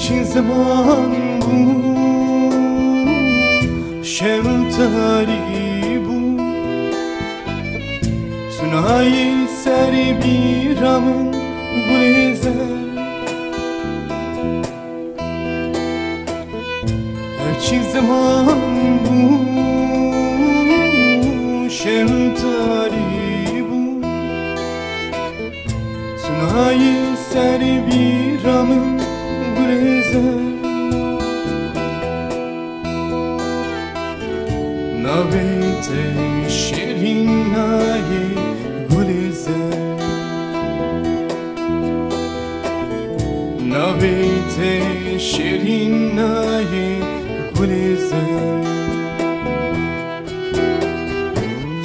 هرچی زمان بود شمتاری بود تونای سری بیرامın گل زر هرچی زمان بود شمتاری بود تونای سری بیرامın گل زر نبیت شیرین نای گل زر نبیت شیرین نای گل زر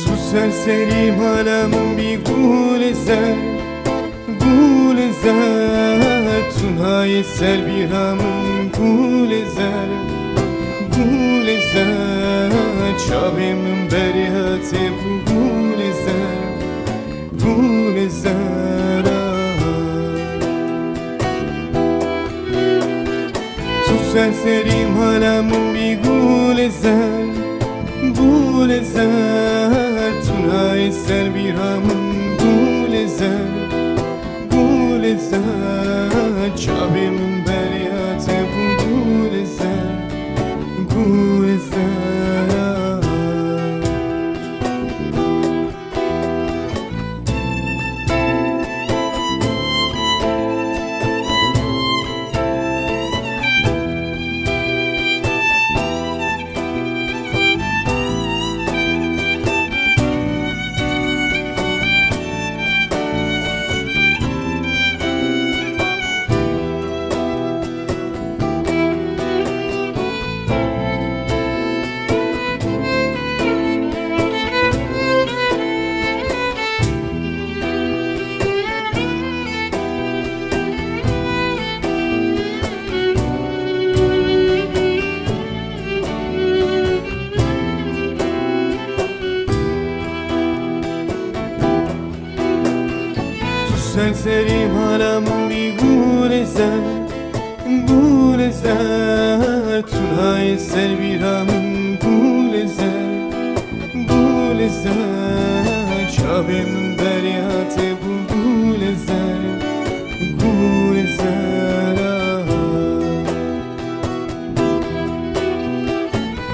تو سرسریم حالم بی گل زر گل زر تونهای سر بیرامın گل زر گل زر چابیمın بریاته bu گل زر گل زر تو سرسریم حالمون بی گل زر گل زر تونهای سر بیرامın گل زر گل زر چابیمın بریاته bu گل زر گل زر سرسریم حالمون بی گل زر گل زر تونهای سر بیرامın گل زر گل زر چابیمın بریاته bu گل زر گل زر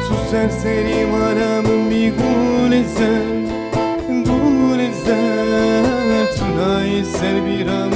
تو سرسریم حالمون بی گل زر گل زر تونهای سر بیرامın